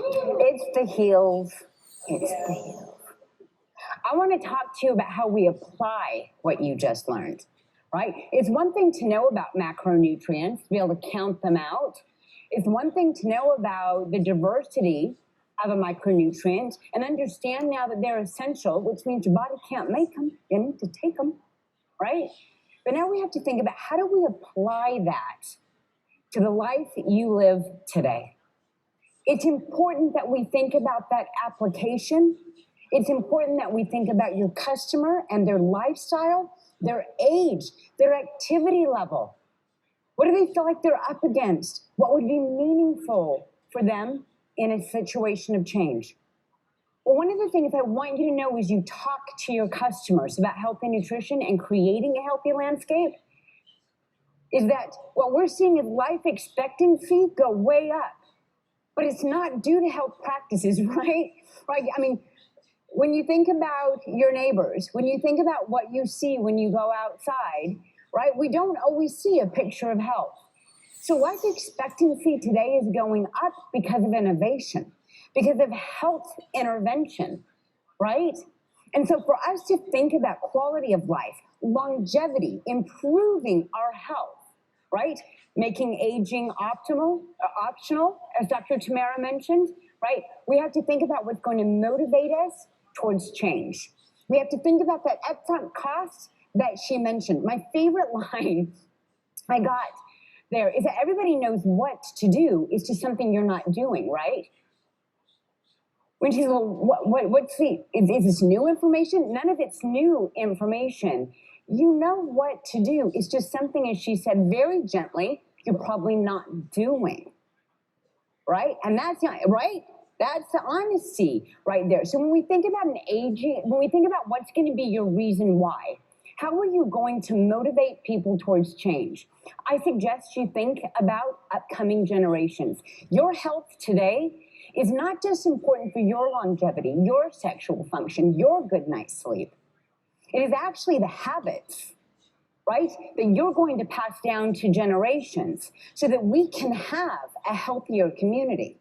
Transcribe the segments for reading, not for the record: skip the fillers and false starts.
It's the heels. It's the heels. I want to talk to you about how we apply what you just learned, right? It's one thing to know about macronutrients, to be able to count them out. It's one thing to know about the diversity of a micronutrient and understand now that they're essential, which means your body can't make them. You need to take them, right? But now we have to think about how do we apply that to the life that you live today. It's important that we think about that application. It's important that we think about your customer and their lifestyle, their age, their activity level. What do they feel like they're up against? What would be meaningful for them in a situation of change? Well, one of the things I want you to know as you talk to your customers about health and nutrition and creating a healthy landscape is that what we're seeing is life expectancy go way up. But it's not due to health practices, right? Right? I mean, when you think about your neighbors, when you think about what you see when you go outside, right? We don't always see a picture of health. So life expectancy today is going up because of innovation, because of health intervention, right? And so for us to think about quality of life, longevity, improving our health, right? Making aging optional, as Dr. Tamara mentioned, right? We have to think about what's going to motivate us towards change. We have to think about that upfront cost that she mentioned. My favorite line I got there is that everybody knows what to do. It's just something you're not doing, right? When she says, well, what's the, is this new information? None of it's new information. You know what to do. It's just something, as she said very gently, you're probably not doing, right? And that's not, right? That's the honesty right there. So when we think about when we think about what's going to be your reason why, how are you going to motivate people towards change? I suggest you think about upcoming generations. Your health today is not just important for your longevity, your sexual function, your good night's sleep. It is actually the habits, right, that you're going to pass down to generations so that we can have a healthier community.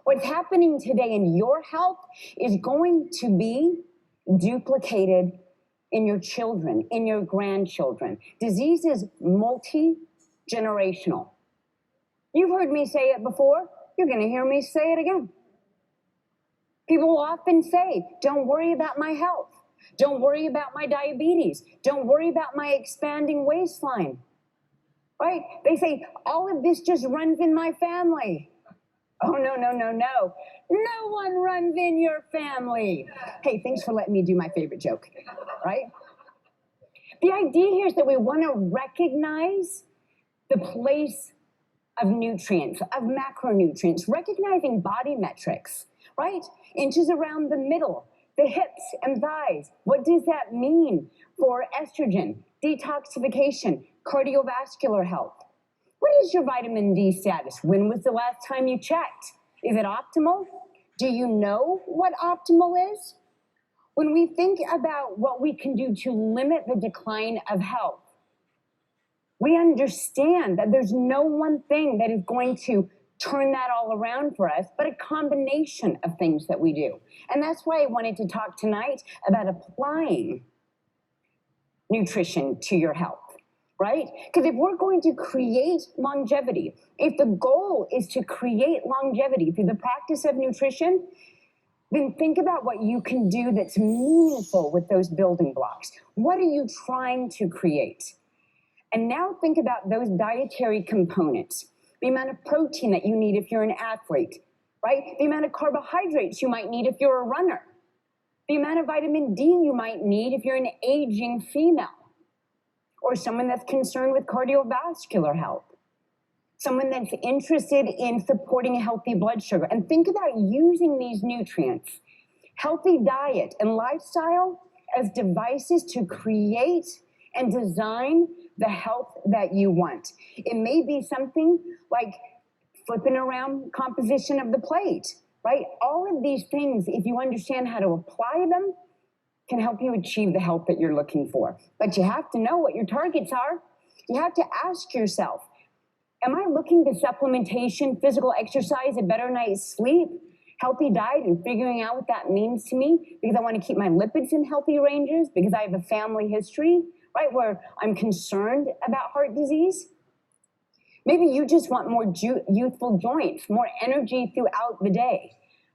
What's happening today in your health is going to be duplicated in your children, in your grandchildren. Disease is multi-generational. You've heard me say it before. You're going to hear me say it again. People often say, don't worry about my health. Don't worry about my diabetes. Don't worry about my expanding waistline, right? They say, all of this just runs in my family. Oh, no, no, no, no. No one runs in your family. Hey, thanks for letting me do my favorite joke, right? The idea here is that we want to recognize the place of nutrients, of macronutrients, recognizing body metrics, right? Inches around the middle, the hips and thighs. What does that mean for estrogen, detoxification, cardiovascular health? What is your vitamin D status? When was the last time you checked? Is it optimal? Do you know what optimal is? When we think about what we can do to limit the decline of health, we understand that there's no one thing that is going to turn that all around for us, but a combination of things that we do. And that's why I wanted to talk tonight about applying nutrition to your health, right? Because if we're going to create longevity, if the goal is to create longevity through the practice of nutrition, then think about what you can do that's meaningful with those building blocks. What are you trying to create? And now think about those dietary components. The amount of protein that you need if you're an athlete, right? The amount of carbohydrates you might need if you're a runner. The amount of vitamin D you might need if you're an aging female or someone that's concerned with cardiovascular health, someone that's interested in supporting a healthy blood sugar. And think about using these nutrients, healthy diet and lifestyle as devices to create and design the health that you want. It may be something like flipping around composition of the plate, right? All of these things, if you understand how to apply them, can help you achieve the health that you're looking for. But you have to know what your targets are. You have to ask yourself, am I looking to supplementation, physical exercise, a better night's sleep, healthy diet and figuring out what that means to me because I want to keep my lipids in healthy ranges because I have a family history, right, where I'm concerned about heart disease. Maybe you just want more youthful joints, more energy throughout the day,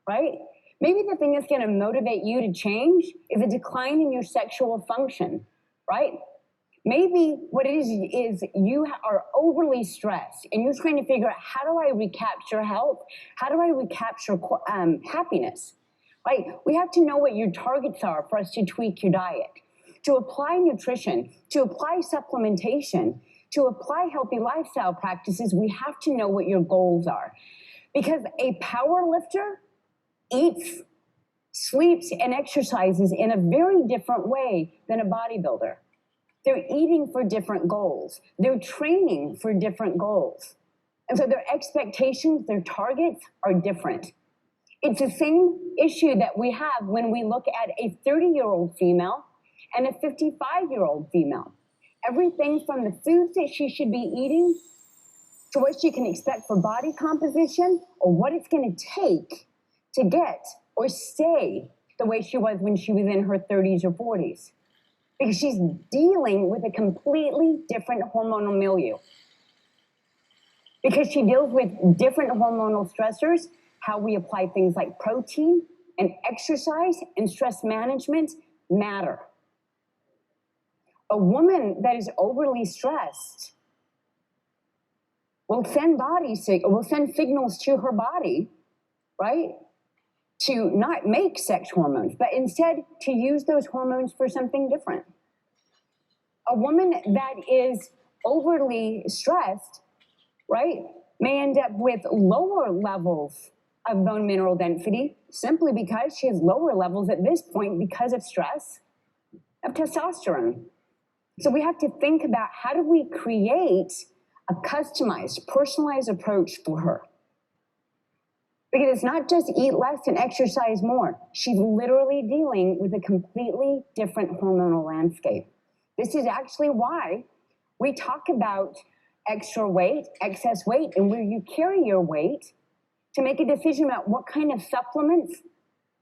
right? Maybe the thing that's going to motivate you to change is a decline in your sexual function, right? Maybe what it is you are overly stressed and you're trying to figure out, how do I recapture health? How do I recapture happiness, right? We have to know what your targets are for us to tweak your diet, to apply nutrition, to apply supplementation, to apply healthy lifestyle practices. We have to know what your goals are, because a power lifter eats, sleeps, and exercises in a very different way than a bodybuilder. They're eating for different goals. They're training for different goals. And so their expectations, their targets are different. It's the same issue that we have when we look at a 30-year-old female and a 55-year-old female. Everything from the foods that she should be eating to what she can expect for body composition, or what it's going to take to get or stay the way she was when she was in her 30s or 40s. Because she's dealing with a completely different hormonal milieu. Because she deals with different hormonal stressors, how we apply things like protein and exercise and stress management matter. A woman that is overly stressed will send signals to her body, right, to not make sex hormones, but instead to use those hormones for something different. A woman that is overly stressed, right, may end up with lower levels of bone mineral density simply because she has lower levels at this point because of stress of testosterone. So we have to think about, how do we create a customized, personalized approach for her? Because it's not just eat less and exercise more. She's literally dealing with a completely different hormonal landscape. This is actually why we talk about extra weight, excess weight, and where you carry your weight to make a decision about what kind of supplements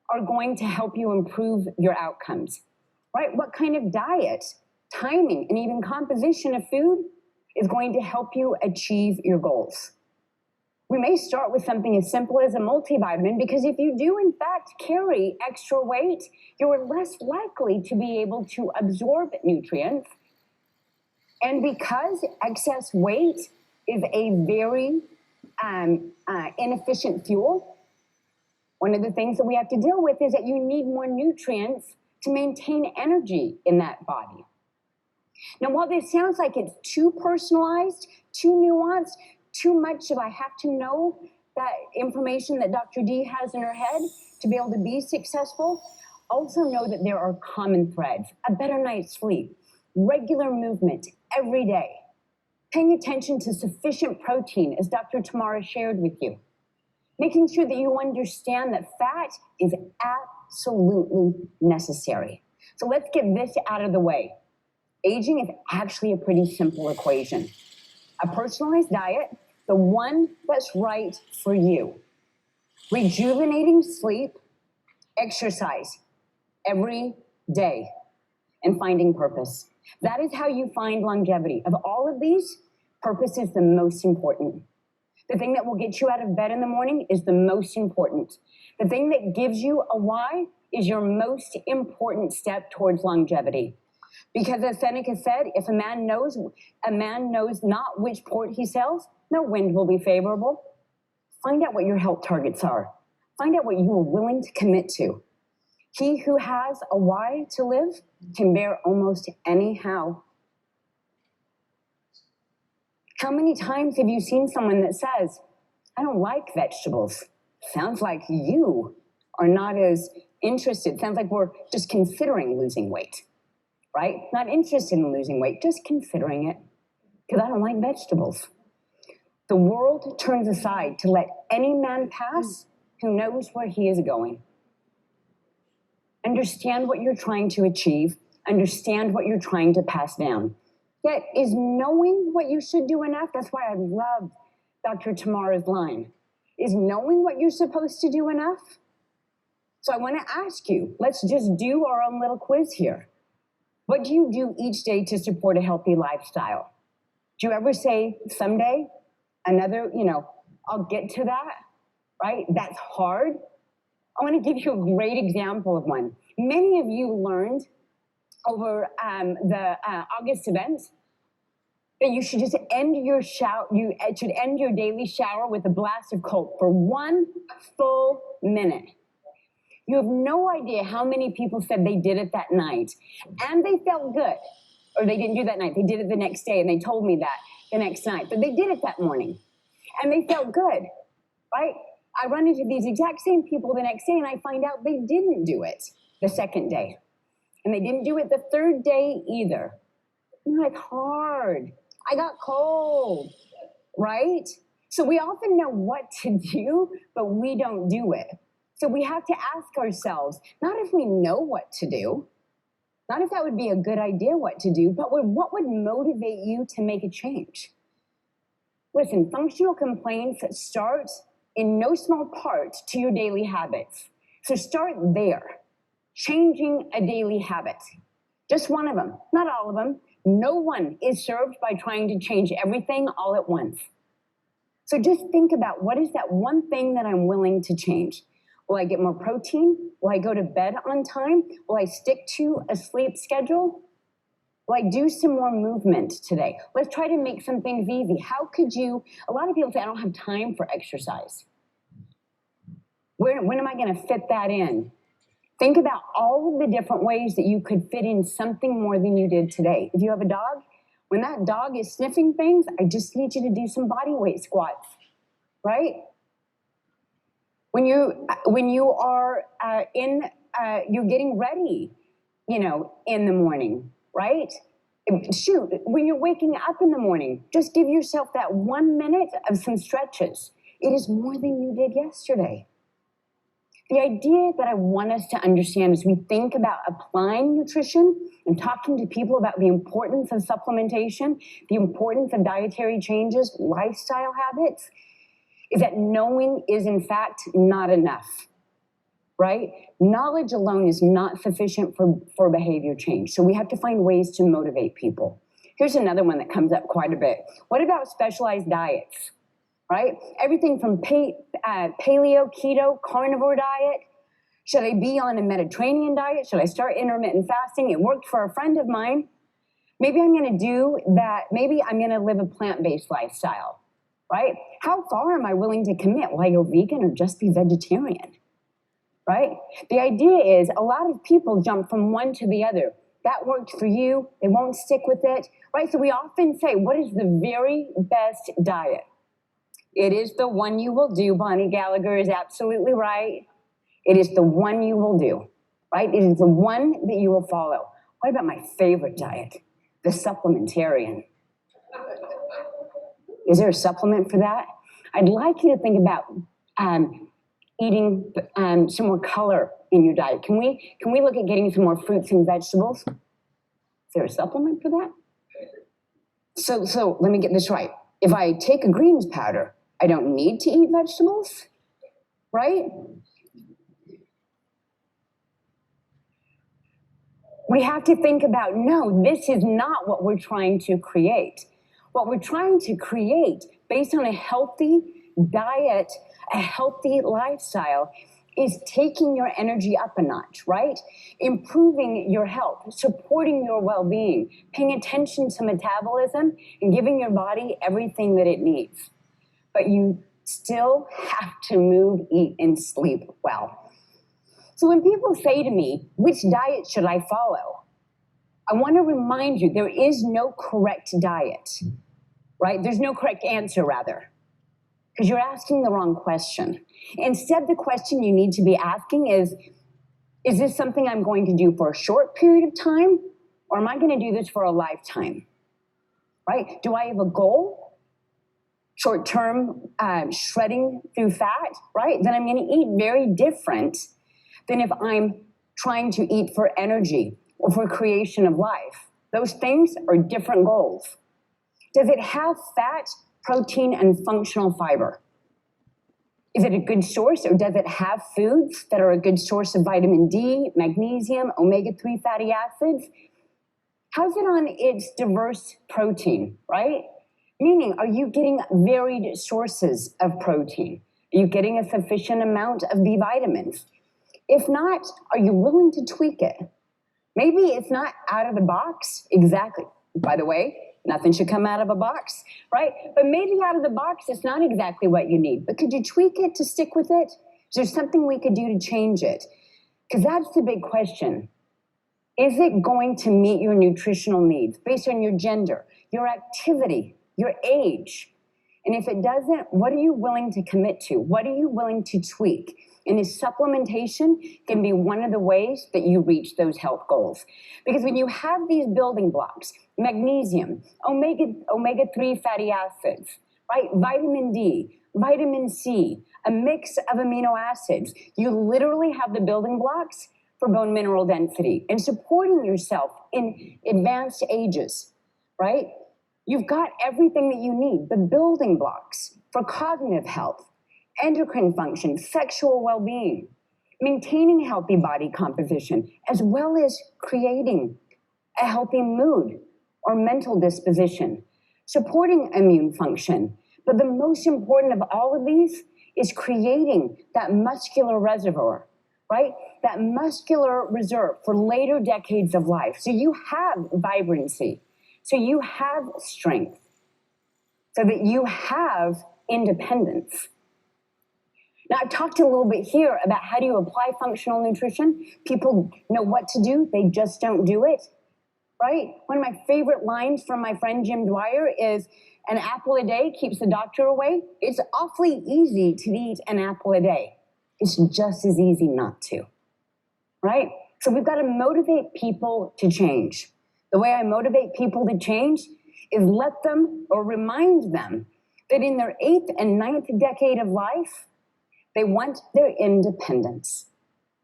are going to help you improve your outcomes, right? What kind of diet, timing, and even composition of food is going to help you achieve your goals. We may start with something as simple as a multivitamin, because if you do in fact carry extra weight, you are less likely to be able to absorb nutrients. And because excess weight is a very inefficient fuel, one of the things that we have to deal with is that you need more nutrients to maintain energy in that body. Now, while this sounds like it's too personalized, too nuanced, too much of I have to know that information that Dr. D has in her head to be able to be successful, also know that there are common threads: a better night's sleep, regular movement every day, paying attention to sufficient protein, as Dr. Tamara shared with you, making sure that you understand that fat is absolutely necessary. So let's get this out of the way. Aging is actually a pretty simple equation. A personalized diet, the one that's right for you. Rejuvenating sleep, exercise every day, and finding purpose. That is how you find longevity. Of all of these, purpose is the most important. The thing that will get you out of bed in the morning is the most important. The thing that gives you a why is your most important step towards longevity. Because as Seneca said, if a man knows not which port he sails, no wind will be favorable. Find out what your health targets are. Find out what you are willing to commit to. He who has a why to live can bear almost any how. How many times have you seen someone that says, I don't like vegetables? Sounds like you are not as interested. Sounds like we're just considering losing weight, right? Not interested in losing weight, just considering it, because I don't like vegetables. The world turns aside to let any man pass who knows where he is going. Understand what you're trying to achieve. Understand what you're trying to pass down. Yet, is knowing what you should do enough? That's why I love Dr. Tamara's line. Is knowing what you're supposed to do enough? So I want to ask you, let's just do our own little quiz here. What do you do each day to support a healthy lifestyle? Do you ever say, someday, another, I'll get to that, right? That's hard. I want to give you a great example of one. Many of you learned over the August event that you should just end your shower, you should end your daily shower with a blast of Coke for 1 full minute. You have no idea how many people said they did it that night and they felt good. Or they didn't do that night, they did it the next day and they told me that the next night, but they did it that morning and they felt good, right? I run into these exact same people the next day and I find out they didn't do it the second day. And they didn't do it the third day either. It's hard. I got cold, right? So we often know what to do, but we don't do it. So we have to ask ourselves, not if we know what to do, not if that would be a good idea what to do, but what would motivate you to make a change? Listen, functional complaints start in no small part to your daily habits. So start there, changing a daily habit. Just one of them, not all of them. No one is served by trying to change everything all at once. So just think about, what is that one thing that I'm willing to change? Will I get more protein? Will I go to bed on time? Will I stick to a sleep schedule? Will I do some more movement today? Let's try to make some things easy. How could you, a lot of people say, I don't have time for exercise. When am I going to fit that in? Think about all of the different ways that you could fit in something more than you did today. If you have a dog, when that dog is sniffing things, I just need you to do some body weight squats, right? When you are you're getting ready, in the morning, right? Shoot, when you're waking up in the morning, just give yourself that 1 minute of some stretches. It is more than you did yesterday. The idea that I want us to understand as we think about applying nutrition and talking to people about the importance of supplementation, the importance of dietary changes, lifestyle habits, is that knowing is in fact not enough, right? Knowledge alone is not sufficient for behavior change. So we have to find ways to motivate people. Here's another one that comes up quite a bit. What about specialized diets? Right? Everything from paleo, keto, carnivore diet. Should I be on a Mediterranean diet? Should I start intermittent fasting? It worked for a friend of mine. Maybe I'm going to do that. Maybe I'm going to live a plant-based lifestyle, right? How far am I willing to commit? Will I go vegan or just be vegetarian, right? The idea is a lot of people jump from one to the other. That worked for you. They won't stick with it, right? So we often say, what is the very best diet? It is the one you will do. Bonnie Gallagher is absolutely right. It is the one you will do, right? It is the one that you will follow. What about my favorite diet? The supplementarian. Is there a supplement for that? I'd like you to think about eating some more color in your diet. Can we look at getting some more fruits and vegetables? Is there a supplement for that? So let me get this right. If I take a greens powder, I don't need to eat vegetables, right? We have to think about, no, this is not what we're trying to create. What we're trying to create, based on a healthy diet, a healthy lifestyle, is taking your energy up a notch, right? Improving your health, supporting your well-being, paying attention to metabolism, and giving your body everything that it needs. But you still have to move, eat, and sleep well. So when people say to me, which diet should I follow? I want to remind you, there is no correct diet, right? There's no correct answer, rather, because you're asking the wrong question. Instead, the question you need to be asking is this something I'm going to do for a short period of time, or am I going to do this for a lifetime, right? Do I have a goal? Short-term shredding through fat, right? Then I'm going to eat very different than if I'm trying to eat for energy or for creation of life. Those things are different goals. Does it have fat, protein, and functional fiber? Is it a good source, or does it have foods that are a good source of vitamin D, magnesium, omega-3 fatty acids? How's it on its diverse protein, right? Meaning, are you getting varied sources of protein? Are you getting a sufficient amount of B vitamins? If not, are you willing to tweak it? Maybe it's not out of the box exactly. By the way, nothing should come out of a box, right? But maybe out of the box, it's not exactly what you need. But could you tweak it to stick with it? Is there something we could do to change it? Because that's the big question. Is it going to meet your nutritional needs based on your gender, your activity, your age? And if it doesn't, what are you willing to commit to? What are you willing to tweak? And is supplementation can be one of the ways that you reach those health goals. Because when you have these building blocks, magnesium, omega-3 fatty acids, right? Vitamin D, vitamin C, a mix of amino acids, you literally have the building blocks for bone mineral density and supporting yourself in advanced ages, right? You've got everything that you need, the building blocks for cognitive health, endocrine function, sexual well-being, maintaining healthy body composition, as well as creating a healthy mood or mental disposition, supporting immune function. But the most important of all of these is creating that muscular reservoir, right? That muscular reserve for later decades of life. So you have vibrancy, so you have strength, so that you have independence. Now, I've talked a little bit here about how do you apply functional nutrition. People know what to do, they just don't do it, right? One of my favorite lines from my friend Jim Dwyer is, an apple a day keeps the doctor away. It's awfully easy to eat an apple a day. It's just as easy not to, right? So we've got to motivate people to change. The way I motivate people to change is let them or remind them that in their 8th and 9th decade of life, they want their independence.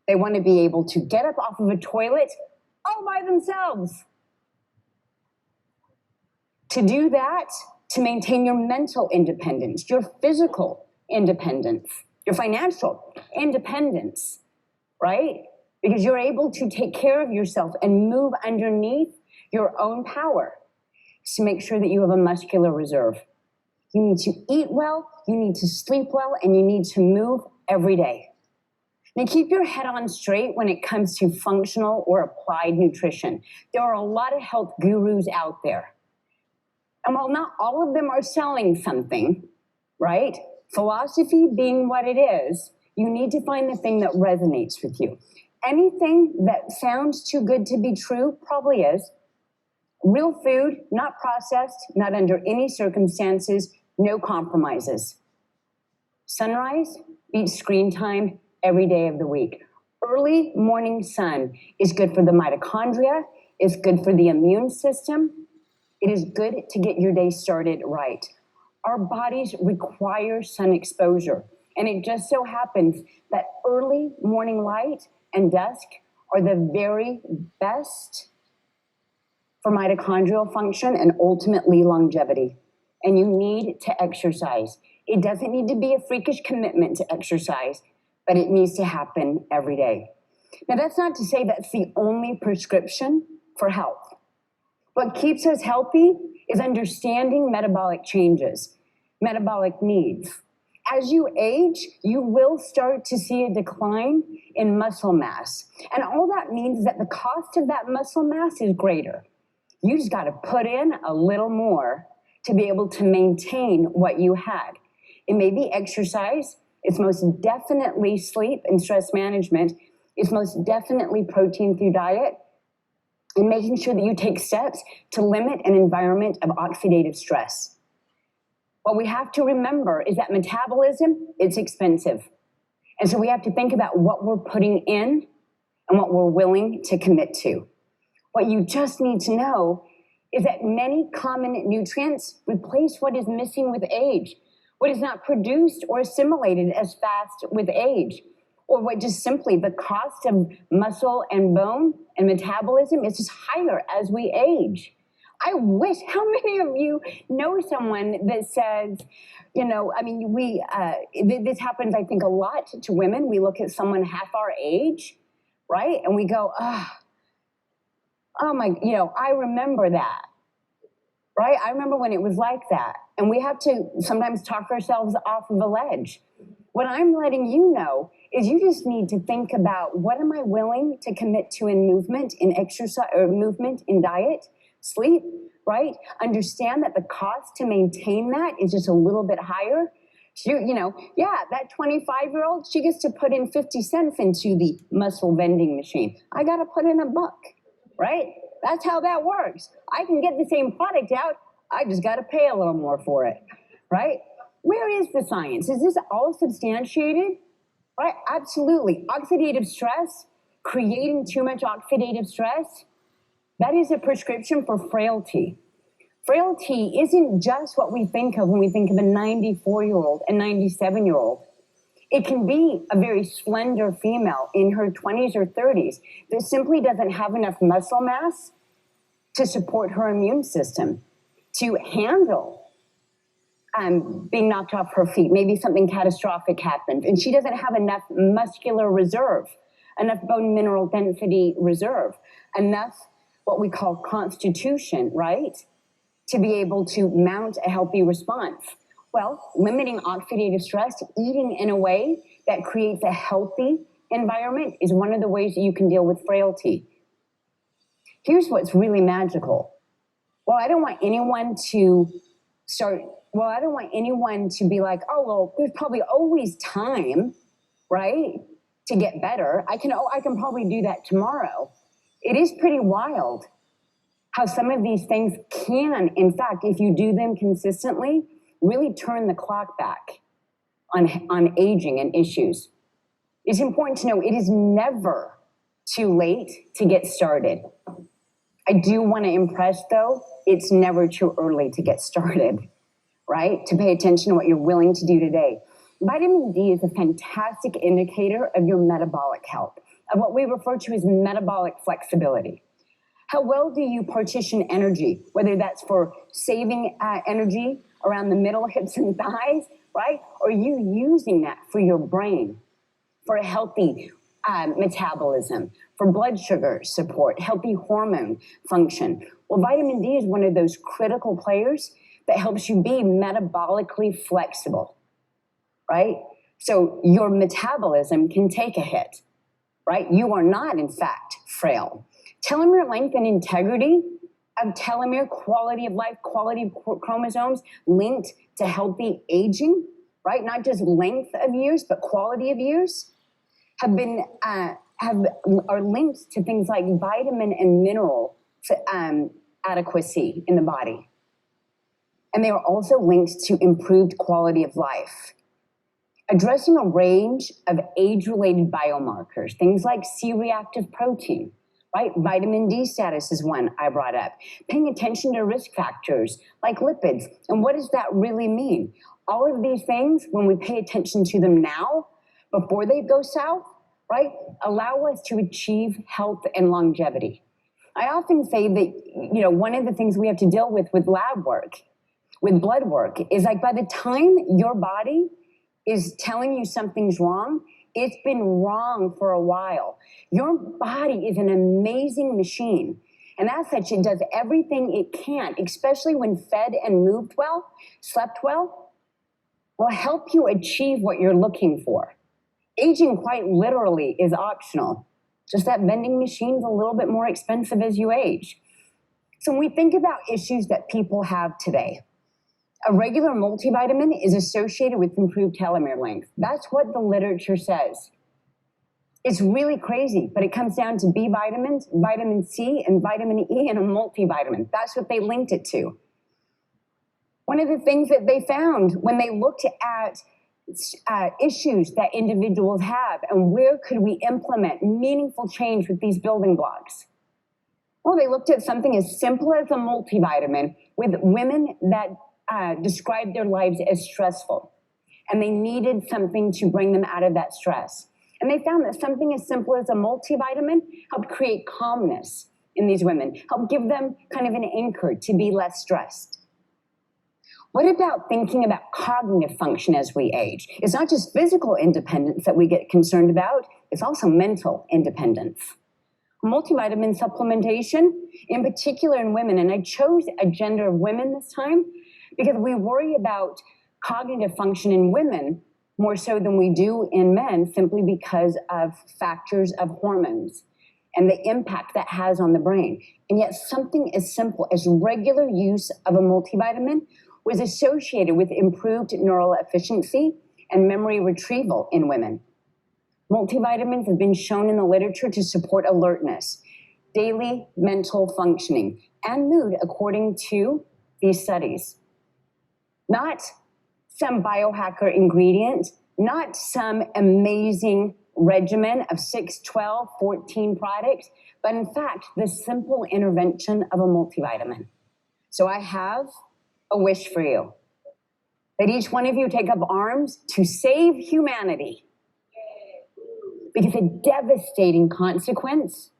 They want to be able to get up off of a toilet all by themselves. To do that, to maintain your mental independence, your physical independence, your financial independence, right? Because you're able to take care of yourself and move underneath your own power to make sure that you have a muscular reserve. You need to eat well, you need to sleep well, and you need to move every day. Now, keep your head on straight when it comes to functional or applied nutrition. There are a lot of health gurus out there. And while not all of them are selling something, right? Philosophy being what it is, you need to find the thing that resonates with you. Anything that sounds too good to be true probably is. Real food, not processed, not under any circumstances, no compromises. Sunrise beats screen time every day of the week. Early morning sun is good for the mitochondria, it's good for the immune system. It is good to get your day started right. Our bodies require sun exposure, and it just so happens that early morning light and dusk are the very best for mitochondrial function and ultimately longevity. And you need to exercise. It doesn't need to be a freakish commitment to exercise, but it needs to happen every day. Now, that's not to say that's the only prescription for health. What keeps us healthy is understanding metabolic changes, metabolic needs. As you age, you will start to see a decline in muscle mass. And all that means is that the cost of that muscle mass is greater. You just got to put in a little more to be able to maintain what you had. It may be exercise. It's most definitely sleep and stress management. It's most definitely protein through diet, and making sure that you take steps to limit an environment of oxidative stress. What we have to remember is that metabolism, it's expensive. And so we have to think about what we're putting in and what we're willing to commit to. What you just need to know is that many common nutrients replace what is missing with age, what is not produced or assimilated as fast with age, or what just simply the cost of muscle and bone and metabolism is just higher as we age. I wish, how many of you know someone that says, you know, I mean, this happens, I think, a lot to women. We look at someone half our age, right? And we go, oh my, you know, I remember that, right? I remember when it was like that. And we have to sometimes talk ourselves off of a ledge. What I'm letting you know is you just need to think about, what am I willing to commit to in movement, in exercise, or movement, in diet, sleep, right? Understand that the cost to maintain that is just a little bit higher. You know, yeah, that 25-year-old, she gets to put in 50 cents into the muscle vending machine. I got to put in $1, right? That's how that works. I can get the same product out. I just got to pay a little more for it, right? Where is the science? Is this all substantiated? Right? Absolutely. Oxidative stress, creating too much oxidative stress, that is a prescription for frailty. Frailty isn't just what we think of when we think of a 94-year-old, a 97-year-old. It can be a very slender female in her 20s or 30s that simply doesn't have enough muscle mass to support her immune system to handle being knocked off her feet. Maybe something catastrophic happened, and she doesn't have enough muscular reserve, enough bone mineral density reserve, enough what we call constitution, right, to be able to mount a healthy response. Well, limiting oxidative stress, eating in a way that creates a healthy environment is one of the ways that you can deal with frailty. Here's what's really magical. I don't want anyone to be like, oh, well, there's probably always time, right, to get better. I can probably do that tomorrow. It is pretty wild how some of these things can, in fact, if you do them consistently, really turn the clock back on aging and issues. It's important to know it is never too late to get started. I do want to impress, though, it's never too early to get started, right? To pay attention to what you're willing to do today. Vitamin D is a fantastic indicator of your metabolic health, of what we refer to as metabolic flexibility. How well do you partition energy, whether that's for saving energy around the middle, hips, and thighs, right? Or are you using that for your brain, for a healthy metabolism, for blood sugar support, healthy hormone function? Well, vitamin D is one of those critical players that helps you be metabolically flexible, right? So your metabolism can take a hit, right? You are not, in fact, frail. Telomere length and integrity of telomere, quality of life, quality of chromosomes linked to healthy aging, right? Not just length of years, but quality of years are linked to things like vitamin and mineral adequacy in the body. And they are also linked to improved quality of life. Addressing a range of age-related biomarkers, things like C-reactive protein, right? Vitamin D status is one I brought up. Paying attention to risk factors like lipids. And what does that really mean? All of these things, when we pay attention to them now, before they go south, right, allow us to achieve health and longevity. I often say that, one of the things we have to deal with lab work, with blood work, is like by the time your body is telling you something's wrong, it's been wrong for a while. Your body is an amazing machine. And as such, it does everything it can, especially when fed and moved well, slept well, will help you achieve what you're looking for. Aging quite literally is optional. Just that vending machine's a little bit more expensive as you age. So when we think about issues that people have today, a regular multivitamin is associated with improved telomere length. That's what the literature says. It's really crazy, but it comes down to B vitamins, vitamin C, and vitamin E in a multivitamin. That's what they linked it to. One of the things that they found when they looked at issues that individuals have and where could we implement meaningful change with these building blocks? Well, they looked at something as simple as a multivitamin with women that described their lives as stressful, and they needed something to bring them out of that stress. And they found that something as simple as a multivitamin helped create calmness in these women, help give them kind of an anchor to be less stressed. What about thinking about cognitive function as we age? It's not just physical independence that we get concerned about, it's also mental independence. Multivitamin supplementation, in particular in women, and I chose a gender of women this time because we worry about cognitive function in women more so than we do in men, simply because of factors of hormones and the impact that has on the brain. And yet something as simple as regular use of a multivitamin was associated with improved neural efficiency and memory retrieval in women. Multivitamins have been shown in the literature to support alertness, daily mental functioning, and mood according to these studies. Not some biohacker ingredient, not some amazing regimen of 6, 12, 14 products, but in fact, the simple intervention of a multivitamin. So I have a wish for you, that each one of you take up arms to save humanity. Because a devastating consequence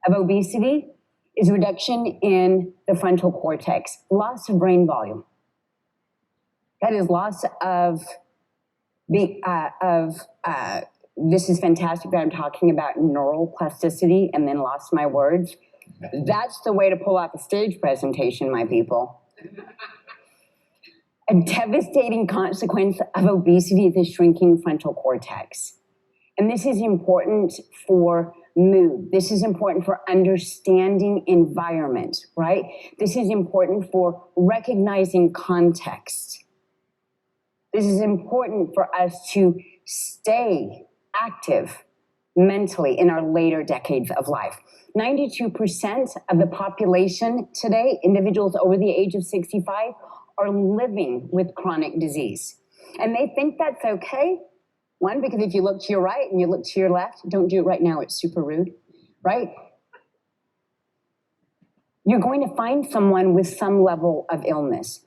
of obesity is reduction in the frontal cortex, loss of brain volume. That is loss of this is fantastic that I'm talking about neural plasticity and then lost my words. That's the way to pull off a stage presentation, my people. A devastating consequence of obesity is the shrinking frontal cortex. And this is important for mood. This is important for understanding environment, right? This is important for recognizing context. This is important for us to stay active mentally in our later decades of life. 92% of the population today, individuals over the age of 65, are living with chronic disease. And they think that's okay. One, because if you look to your right and you look to your left, don't do it right now, it's super rude, right? You're going to find someone with some level of illness.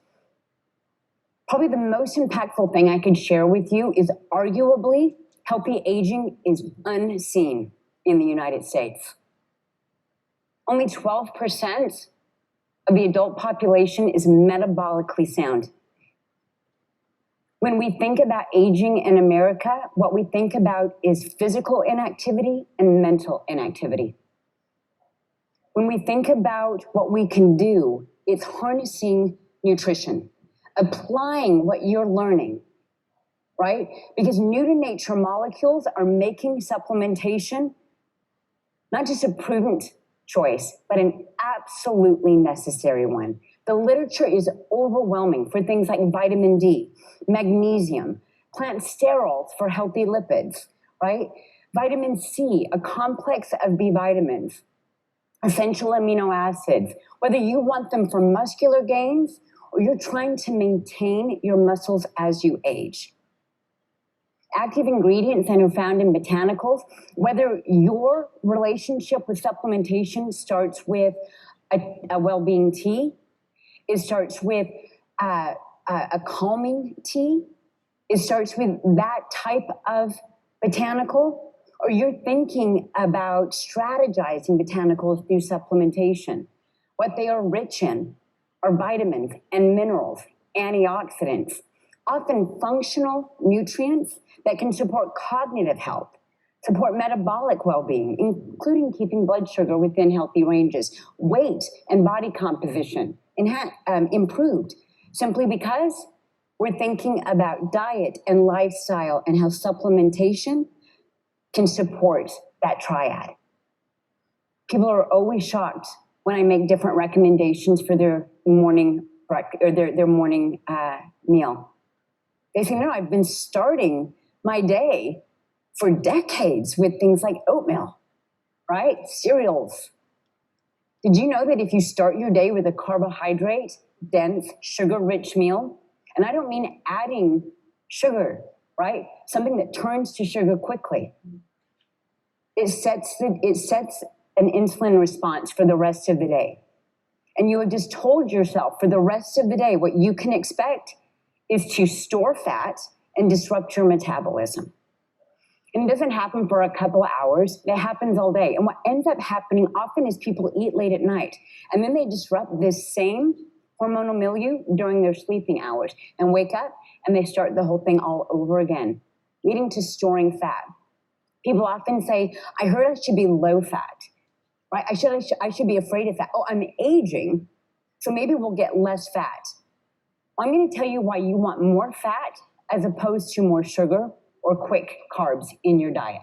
Probably the most impactful thing I could share with you is arguably healthy aging is unseen in the United States. Only 12% of the adult population is metabolically sound. When we think about aging in America, what we think about is physical inactivity and mental inactivity. When we think about what we can do, it's harnessing nutrition, applying what you're learning, right? Because new to nature molecules are making supplementation not just a prudent choice, but an absolutely necessary one. The literature is overwhelming for things like vitamin D, magnesium, plant sterols for healthy lipids, right? Vitamin C, a complex of B vitamins, essential amino acids, whether you want them for muscular gains or you're trying to maintain your muscles as you age. Active ingredients that are found in botanicals, whether your relationship with supplementation starts with a well-being tea, it starts with a calming tea, it starts with that type of botanical, or you're thinking about strategizing botanicals through supplementation. What they are rich in are vitamins and minerals, antioxidants, often functional nutrients that can support cognitive health, support metabolic well-being, including keeping blood sugar within healthy ranges, weight and body composition improved, simply because we're thinking about diet and lifestyle and how supplementation can support that triad. People are always shocked when I make different recommendations for their morning their morning meal. They say, no, I've been starting my day for decades with things like oatmeal, right? Cereals. Did you know that if you start your day with a carbohydrate, dense, sugar-rich meal, and I don't mean adding sugar, right? Something that turns to sugar quickly. It sets an insulin response for the rest of the day. And you have just told yourself for the rest of the day what you can expect is to store fat and disrupt your metabolism. And it doesn't happen for a couple of hours. It happens all day. And what ends up happening often is people eat late at night. And then they disrupt this same hormonal milieu during their sleeping hours and wake up and they start the whole thing all over again, leading to storing fat. People often say, I heard I should be low fat, right? I should be afraid of fat. Oh, I'm aging, so maybe we'll get less fat. Well, I'm going to tell you why you want more fat as opposed to more sugar or quick carbs in your diet.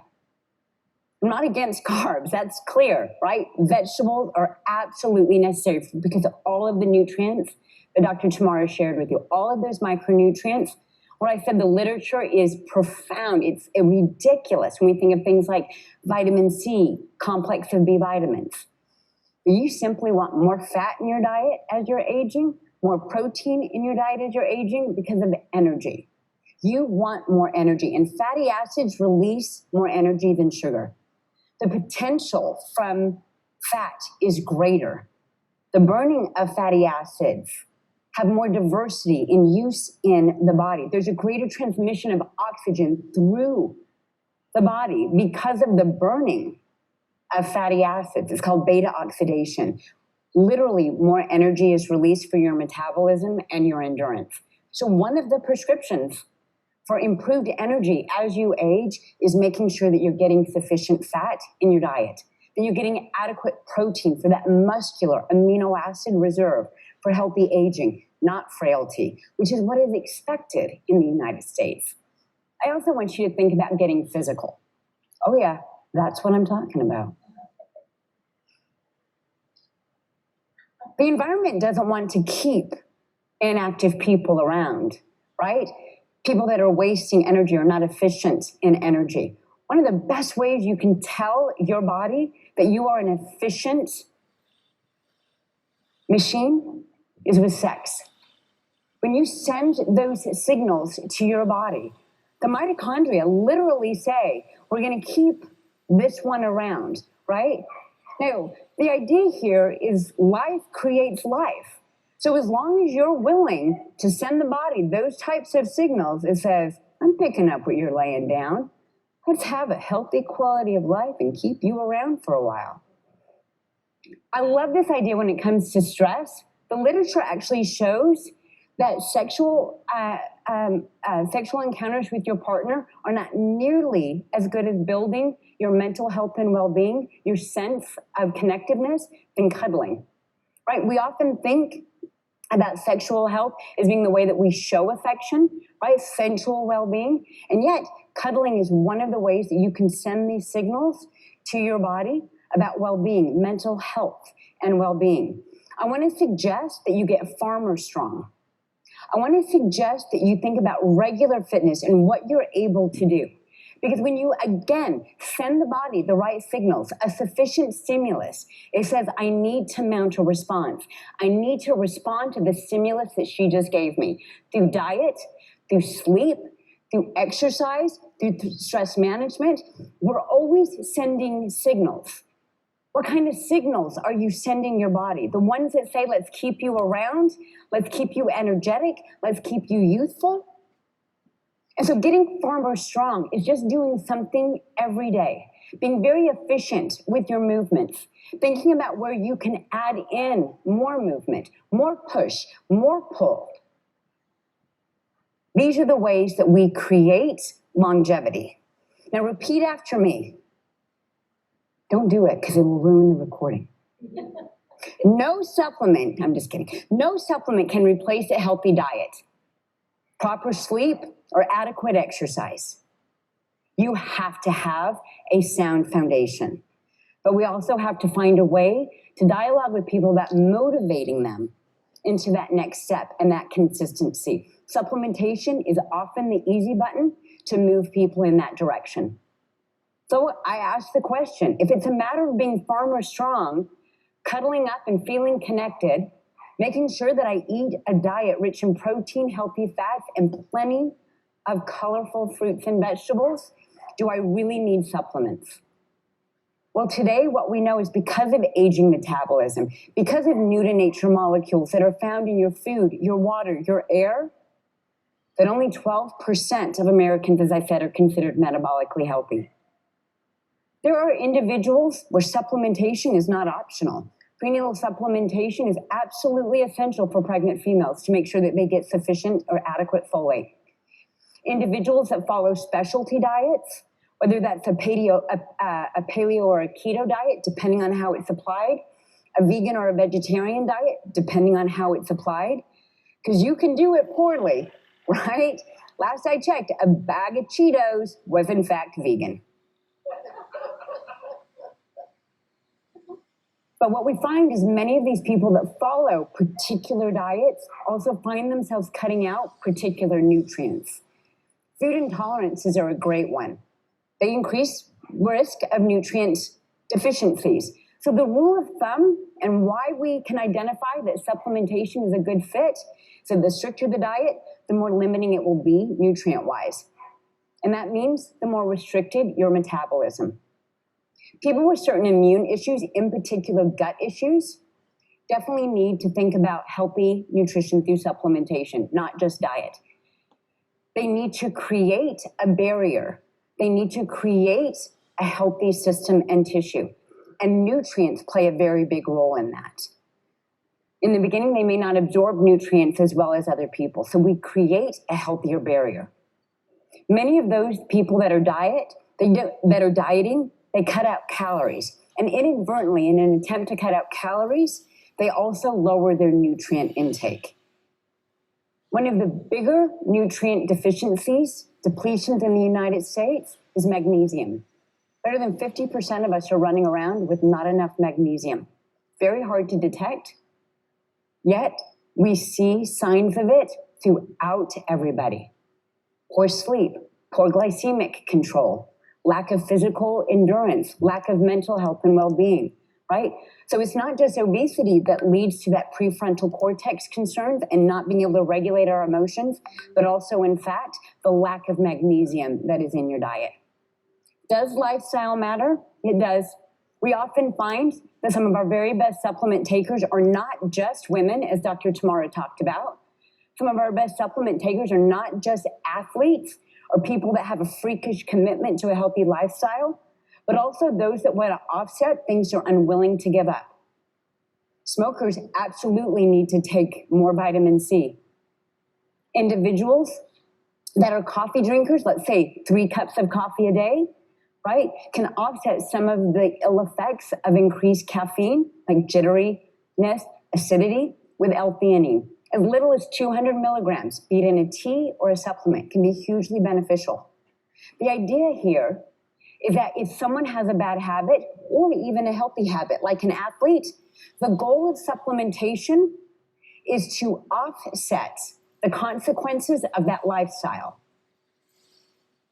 I'm not against carbs, that's clear, right? Vegetables are absolutely necessary because of all of the nutrients that Dr. Tamara shared with you, all of those micronutrients. What I said, the literature is profound. It's ridiculous when we think of things like vitamin C, complex of B vitamins. You simply want more fat in your diet as you're aging, more protein in your diet as you're aging because of the energy. You want more energy, and fatty acids release more energy than sugar. The potential from fat is greater. The burning of fatty acids have more diversity in use in the body. There's a greater transmission of oxygen through the body because of the burning of fatty acids. It's called beta oxidation. Literally, more energy is released for your metabolism and your endurance. So one of the prescriptions for improved energy as you age is making sure that you're getting sufficient fat in your diet, that you're getting adequate protein for that muscular amino acid reserve for healthy aging, not frailty, which is what is expected in the United States. I also want you to think about getting physical. Oh yeah, that's what I'm talking about. The environment doesn't want to keep inactive people around, right? People that are wasting energy or not efficient in energy. One of the best ways you can tell your body that you are an efficient machine is with sex. When you send those signals to your body, the mitochondria literally say, we're going to keep this one around, right? Now, the idea here is life creates life. So as long as you're willing to send the body those types of signals, it says, I'm picking up what you're laying down. Let's have a healthy quality of life and keep you around for a while. I love this idea when it comes to stress. The literature actually shows that sexual encounters with your partner are not nearly as good as building your mental health and well-being, your sense of connectiveness, than cuddling, right? We often think about sexual health as being the way that we show affection, right? Sensual well-being. And yet, cuddling is one of the ways that you can send these signals to your body about well-being, mental health, and well-being. I want to suggest that you get farmer strong. I want to suggest that you think about regular fitness and what you're able to do. Because when you, again, send the body the right signals, a sufficient stimulus, it says, I need to mount a response. I need to respond to the stimulus that she just gave me through diet, through sleep, through exercise, through stress management. We're always sending signals. What kind of signals are you sending your body? The ones that say, let's keep you around, let's keep you energetic, let's keep you youthful. And so getting farmer strong is just doing something every day, being very efficient with your movements, thinking about where you can add in more movement, more push, more pull. These are the ways that we create longevity. Now repeat after me. Don't do it because it will ruin the recording. No supplement, I'm just kidding. No supplement can replace a healthy diet, proper sleep, or adequate exercise. You have to have a sound foundation. But we also have to find a way to dialogue with people about motivating them into that next step and that consistency. Supplementation is often the easy button to move people in that direction. So I ask the question, if it's a matter of being farmer strong, cuddling up and feeling connected, making sure that I eat a diet rich in protein, healthy fats, and plenty of colorful fruits and vegetables, do I really need supplements? Well, today what we know is because of aging metabolism, because of new to nature molecules that are found in your food, your water, your air, that only 12% of Americans, as I said, are considered metabolically healthy. There are individuals where supplementation is not optional. Prenatal supplementation is absolutely essential for pregnant females to make sure that they get sufficient or adequate folate. Individuals that follow specialty diets, whether that's a paleo or a keto diet, depending on how it's applied, a vegan or a vegetarian diet, depending on how it's applied, because you can do it poorly, right? Last I checked, a bag of Cheetos was in fact vegan. But what we find is many of these people that follow particular diets also find themselves cutting out particular nutrients. Food intolerances are a great one. They increase risk of nutrient deficiencies. So the rule of thumb and why we can identify that supplementation is a good fit, so the stricter the diet, the more limiting it will be nutrient-wise. And that means the more restricted your metabolism. People with certain immune issues, in particular gut issues, definitely need to think about healthy nutrition through supplementation, not just diet. They need to create a barrier. They need to create a healthy system and tissue. And nutrients play a very big role in that. In the beginning, they may not absorb nutrients as well as other people. So we create a healthier barrier. Many of those people that are dieting, they cut out calories. And inadvertently, in an attempt to cut out calories, they also lower their nutrient intake. One of the bigger nutrient deficiencies, depletions in the United States, is magnesium. Better than 50% of us are running around with not enough magnesium. Very hard to detect, yet we see signs of it throughout everybody. Poor sleep, poor glycemic control, lack of physical endurance, lack of mental health and well-being, right? So it's not just obesity that leads to that prefrontal cortex concerns and not being able to regulate our emotions, but also, in fact, the lack of magnesium that is in your diet. Does lifestyle matter? It does. We often find that some of our very best supplement takers are not just women, as Dr. Tamara talked about. Some of our best supplement takers are not just athletes or people that have a freakish commitment to a healthy lifestyle, but also those that want to offset things they're unwilling to give up. Smokers absolutely need to take more vitamin C. Individuals that are coffee drinkers, let's say 3 cups of coffee a day, right, can offset some of the ill effects of increased caffeine, like jitteriness, acidity, with L-theanine. As little as 200 milligrams, be it in a tea or a supplement, can be hugely beneficial. The idea here is that if someone has a bad habit or even a healthy habit, like an athlete, the goal of supplementation is to offset the consequences of that lifestyle.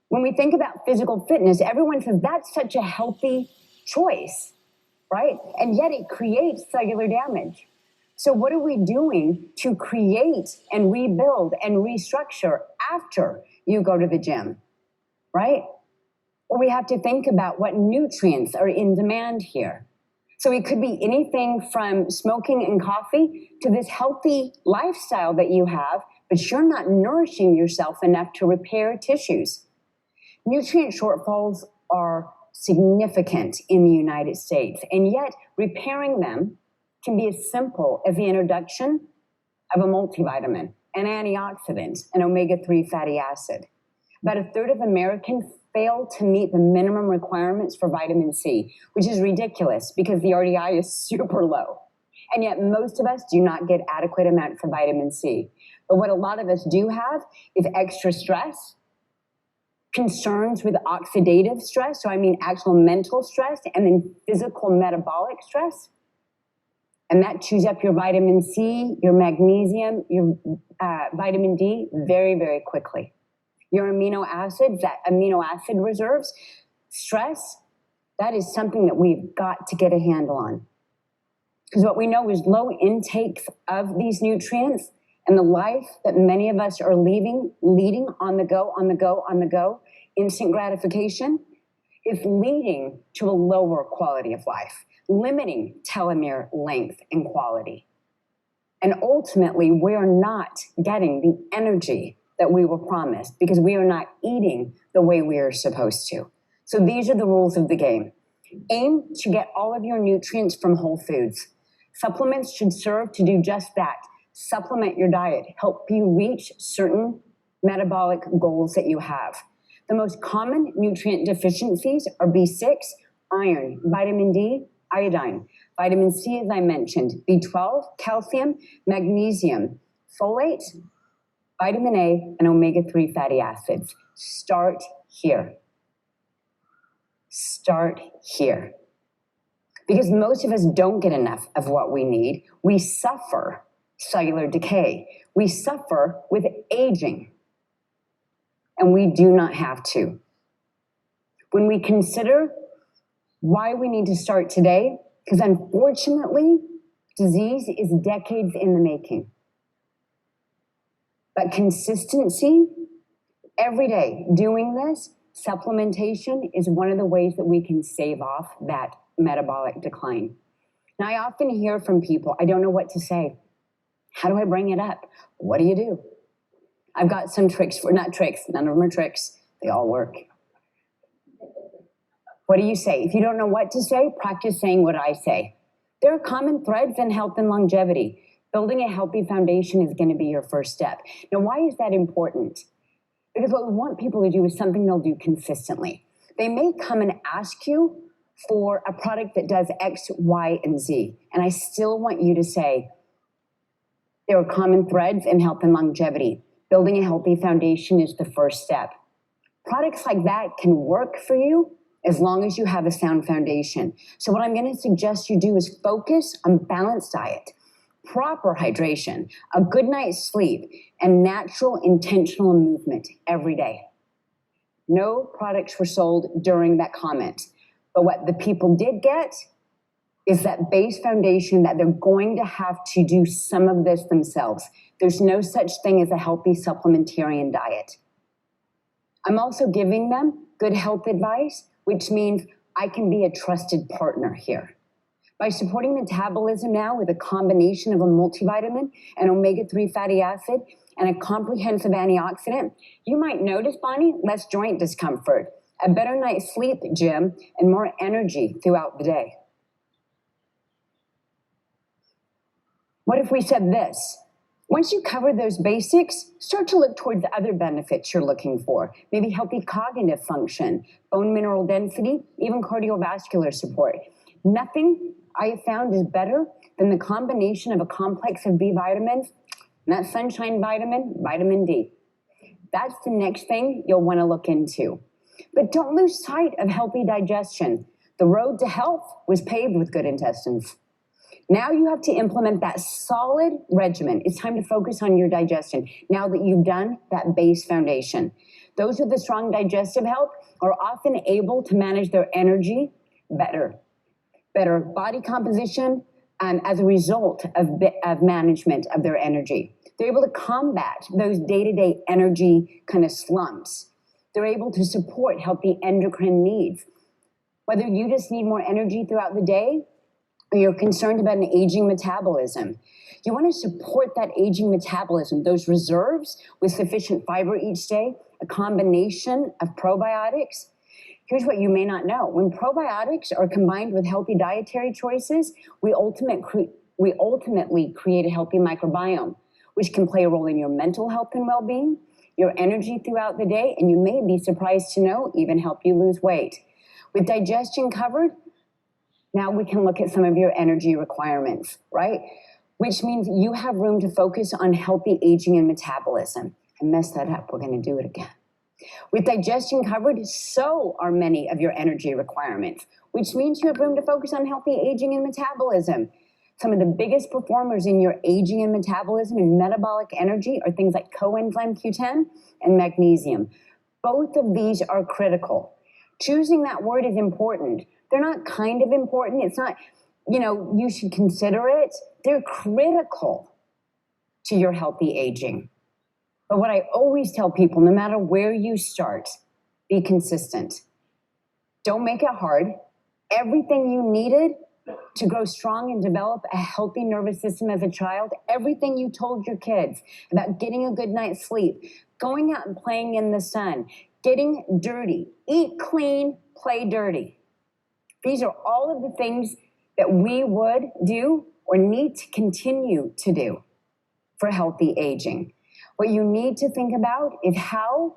When we think about physical fitness, everyone says that's such a healthy choice, right? And yet it creates cellular damage. So what are we doing to create and rebuild and restructure after you go to the gym, right? Well, we have to think about what nutrients are in demand here. So it could be anything from smoking and coffee to this healthy lifestyle that you have, but you're not nourishing yourself enough to repair tissues. Nutrient shortfalls are significant in the United States, and yet repairing them can be as simple as the introduction of a multivitamin, an antioxidant, an omega-3 fatty acid. About a third of Americans fail to meet the minimum requirements for vitamin C, which is ridiculous because the RDI is super low. And yet most of us do not get adequate amounts of vitamin C. But what a lot of us do have is extra stress, concerns with oxidative stress, so I mean actual mental stress, and then physical metabolic stress. And that chews up your vitamin C, your magnesium, your vitamin D very, very quickly. Your amino acids, that amino acid reserves, stress, that is something that we've got to get a handle on. Because what we know is low intakes of these nutrients and the life that many of us are leading on the go, instant gratification, is leading to a lower quality of life, limiting telomere length and quality. And ultimately, we're not getting the energy that we were promised because we are not eating the way we are supposed to. So these are the rules of the game. Aim to get all of your nutrients from whole foods. Supplements should serve to do just that. Supplement your diet, help you reach certain metabolic goals that you have. The most common nutrient deficiencies are B6, iron, vitamin D, iodine, vitamin C, as I mentioned, B12, calcium, magnesium, folate, vitamin A, and omega-3 fatty acids. Start here. Start here. Because most of us don't get enough of what we need. We suffer cellular decay. We suffer with aging. And we do not have to. When we consider why we need to start today, because unfortunately, disease is decades in the making. But consistency, every day doing this, supplementation is one of the ways that we can stave off that metabolic decline. Now, I often hear from people, I don't know what to say. How do I bring it up? What do you do? I've got some tricks for, not tricks, none of them are tricks. They all work. What do you say? If you don't know what to say, practice saying what I say. There are common threads in health and longevity. Building a healthy foundation is going to be your first step. Now, why is that important? Because what we want people to do is something they'll do consistently. They may come and ask you for a product that does X, Y, and Z. And I still want you to say, there are common threads in health and longevity. Building a healthy foundation is the first step. Products like that can work for you as long as you have a sound foundation. So what I'm going to suggest you do is focus on balanced diet, proper hydration, a good night's sleep, and natural intentional movement every day. No products were sold during that comment. But what the people did get is that base foundation that they're going to have to do some of this themselves. There's no such thing as a healthy supplementarian diet. I'm also giving them good health advice, which means I can be a trusted partner here. By supporting metabolism now with a combination of a multivitamin, an omega-3 fatty acid, and a comprehensive antioxidant, you might notice, Bonnie, less joint discomfort, a better night's sleep, Jim, and more energy throughout the day. What if we said this? Once you cover those basics, start to look towards the other benefits you're looking for. Maybe healthy cognitive function, bone mineral density, even cardiovascular support. Nothing I have found is better than the combination of a complex of B vitamins, and that sunshine vitamin, vitamin D. That's the next thing you'll want to look into. But don't lose sight of healthy digestion. The road to health was paved with good intestines. Now you have to implement that solid regimen. It's time to focus on your digestion now that you've done that base foundation. Those with the strong digestive health are often able to manage their energy better body composition as a result of management of their energy. They're able to combat those day-to-day energy kind of slumps. They're able to support healthy endocrine needs. Whether you just need more energy throughout the day, or you're concerned about an aging metabolism, you want to support that aging metabolism, those reserves with sufficient fiber each day, a combination of probiotics. Here's what you may not know. When probiotics are combined with healthy dietary choices, we ultimately create a healthy microbiome, which can play a role in your mental health and well-being, your energy throughout the day, and you may be surprised to know, even help you lose weight. With digestion covered, now we can look at some of your energy requirements, right? Which means you have room to focus on healthy aging and metabolism. I messed that up. We're going to do it again. With digestion covered, so are many of your energy requirements, which means you have room to focus on healthy aging and metabolism. Some of the biggest performers in your aging and metabolism and metabolic energy are things like coenzyme Q10 and magnesium. Both of these are critical. Choosing that word is important. They're not kind of important. It's not, you should consider it. They're critical to your healthy aging. But what I always tell people, no matter where you start, be consistent. Don't make it hard. Everything you needed to grow strong and develop a healthy nervous system as a child, everything you told your kids about getting a good night's sleep, going out and playing in the sun, getting dirty, eat clean, play dirty. These are all of the things that we would do or need to continue to do for healthy aging. What you need to think about is how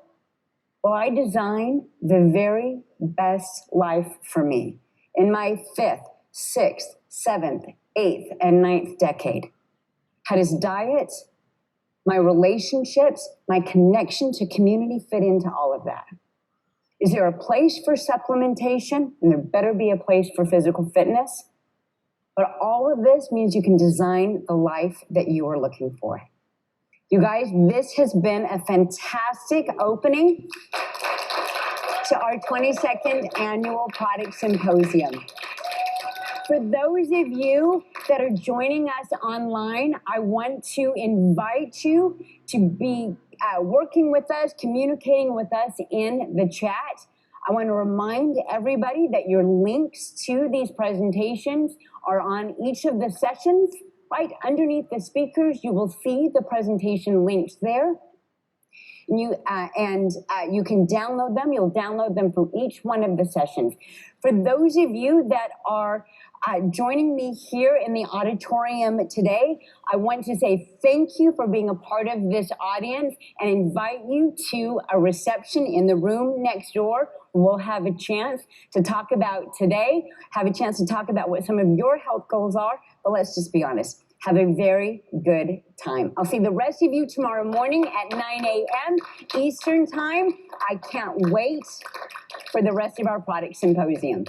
will I design the very best life for me in my 5th, 6th, 7th, 8th, and 9th decade? How does diet, my relationships, my connection to community fit into all of that? Is there a place for supplementation? And there better be a place for physical fitness. But all of this means you can design the life that you are looking for. You guys, this has been a fantastic opening to our 22nd annual product symposium. For those of you that are joining us online, I want to invite you to be working with us, communicating with us in the chat. I want to remind everybody that your links to these presentations are on each of the sessions. Right underneath the speakers, you will see the presentation links there. You can download them. You'll download them from each one of the sessions. For those of you that are joining me here in the auditorium today, I want to say thank you for being a part of this audience and invite you to a reception in the room next door. We'll have a chance to talk about today, have a chance to talk about what some of your health goals are, but let's just be honest. Have a very good time. I'll see the rest of you tomorrow morning at 9 a.m. Eastern Time. I can't wait for the rest of our product symposium.